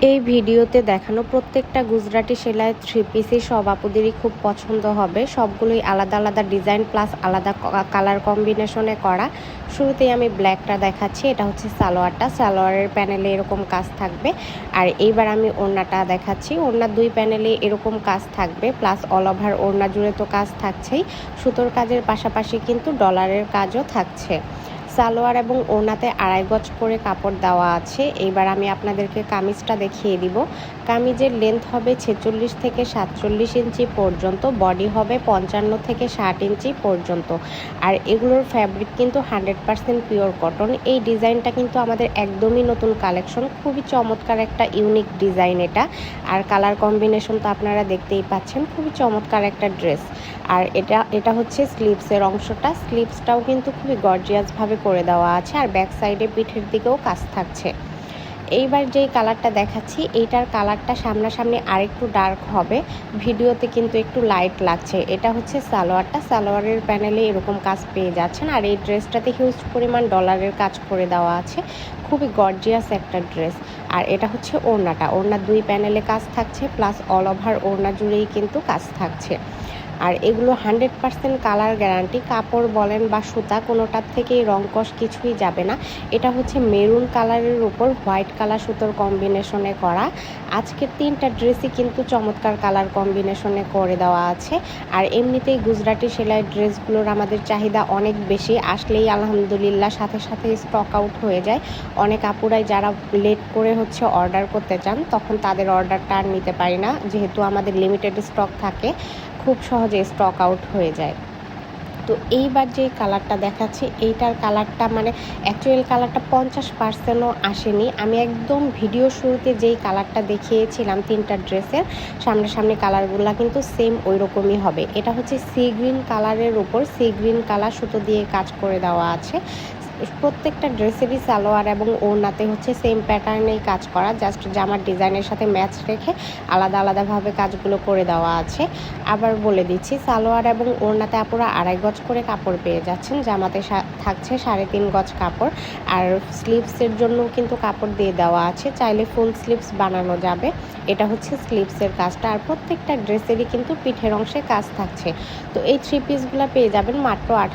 এই ভিডিওতে দেখানো প্রত্যেকটা গুজরাটি সেলাই থ্রি পিসই সব আপুদেরই খুব পছন্দ হবে। সবগুলোই আলাদা আলাদা ডিজাইন প্লাস আলাদা কালার কম্বিনেশনে করা। শুরুতেই আমি ব্ল্যাকটা দেখাচ্ছি। এটা হচ্ছে সালোয়ারটা। সালোয়ারের প্যানেলে এরকম কাজ থাকবে। আর এইবার আমি ওড়নাটা দেখাচ্ছি। ওড়নার দুই প্যানেলে এরকম কাজ থাকবে, প্লাস অল ওভার ওড়না জুড়ে তো কাজ থাকছেই। সুতোর কাজের পাশাপাশি কিন্তু ডলারের কাজও থাকছে। সালোয়ার এবং ওড়নাতে 2.5 গজ করে কাপড় দেওয়া আছে। এইবার আমি আপনাদেরকে কামিজটা দেখিয়ে দিব। কামিজের লেন্থ হবে 46 থেকে 47 ইঞ্চি পর্যন্ত, বডি হবে 55 থেকে 60 ইঞ্চি পর্যন্ত। আর এগুলোর ফ্যাব্রিক কিন্তু 100% পিওর কটন। এই ডিজাইনটা কিন্তু আমাদের একদমই নতুন কালেকশন, খুবই চমৎকার একটা ইউনিক ডিজাইন এটা। আর কালার কম্বিনেশন তো আপনারা দেখতেই পাচ্ছেন, খুবই চমৎকার একটা ড্রেস। আর এটা হচ্ছে স্লিভসের অংশটা। স্লিভসটাও কিন্তু খুবই গর্জিয়াসভাবে করে দেওয়া আছে। আর ব্যাক সাইডে পিঠের দিকেও কাজ থাকছে। এইবার যেই কালারটা দেখাচ্ছি, এইটার কালারটা সামনাসামনি আরেকটু ডার্ক হবে, ভিডিওতে কিন্তু একটু লাইট লাগছে। এটা হচ্ছে সালোয়ারটা। সালোয়ারের প্যানেলে এরকম কাজ পেয়ে যাচ্ছেন। আর এই ড্রেসটাতে হিউজ পরিমাণ ডলারের কাজ করে দেওয়া আছে, খুবই গর্জিয়াস একটা ড্রেস। আর এটা হচ্ছে ওড়নাটা। ওড়নার দুই প্যানেলে কাজ থাকছে, প্লাস অল ওভার ওড়না জুড়েই কিন্তু কাজ থাকছে। আর এগুলো 100% কালার গ্যারান্টি। কাপড় বলেন বা সুতা, কোনোটার থেকেই রংকশ কিছুই যাবে না। এটা হচ্ছে মেরুন কালারের উপর হোয়াইট কালার সুতোর কম্বিনেশনে করা। আজকের 3টা ড্রেসই কিন্তু চমৎকার কালার কম্বিনেশনে করে দেওয়া আছে। আর এমনিতেই গুজরাটি সেলাই ড্রেসগুলোর আমাদের চাহিদা অনেক বেশি, আসলেই আলহামদুলিল্লাহ সাথে সাথে স্টক আউট হয়ে যায়। অনেক আপুরাই যারা লেট করে অর্ডার করতে চান, তখন তাদের অর্ডারটা আর নিতে পারি না, যেহেতু আমাদের লিমিটেড স্টক থাকে, খুব সহজে স্টক আউট হয়ে যায়। তো এইবার যে কালারটা দেখাচ্ছি, এইটার কালারটা মানে অ্যাকচুয়াল কালারটা 50%ও আসেনি। আমি একদম ভিডিও শুরুতে যেই কালারটা দেখিয়েছিলাম 3টা ড্রেসের, সামনাসামনি কালারগুলো কিন্তু সেম ওই রকমই হবে। এটা হচ্ছে সি গ্রিন কালারের উপর সি গ্রিন কালার সুতো দিয়ে কাজ করে দেওয়া আছে। প্রত্যেকটা ড্রেসেরই সালোয়ার এবং ওড়নাতে হচ্ছে সেম প্যাটার্নেই কাজ করা, জাস্ট জামার ডিজাইনের সাথে ম্যাচ রেখে আলাদা আলাদাভাবে কাজগুলো করে দেওয়া আছে। আবার বলে দিচ্ছি, সালোয়ার এবং ওড়নাতে আপুরা 2.5 গজ করে কাপড় পেয়ে যাচ্ছেন। জামাতে থাকছে 3.5 গজ কাপড়। আর স্লিভসের জন্য কিন্তু কাপড় দিয়ে দেওয়া আছে, চাইলে ফুল স্লিভস বানানো যাবে। এটা হচ্ছে স্লিভসের কাজটা। আর প্রত্যেকটা ড্রেসেরই কিন্তু পিঠের অংশে কাজ থাকছে। তো এই থ্রি পিসগুলো পেয়ে যাবেন মাত্র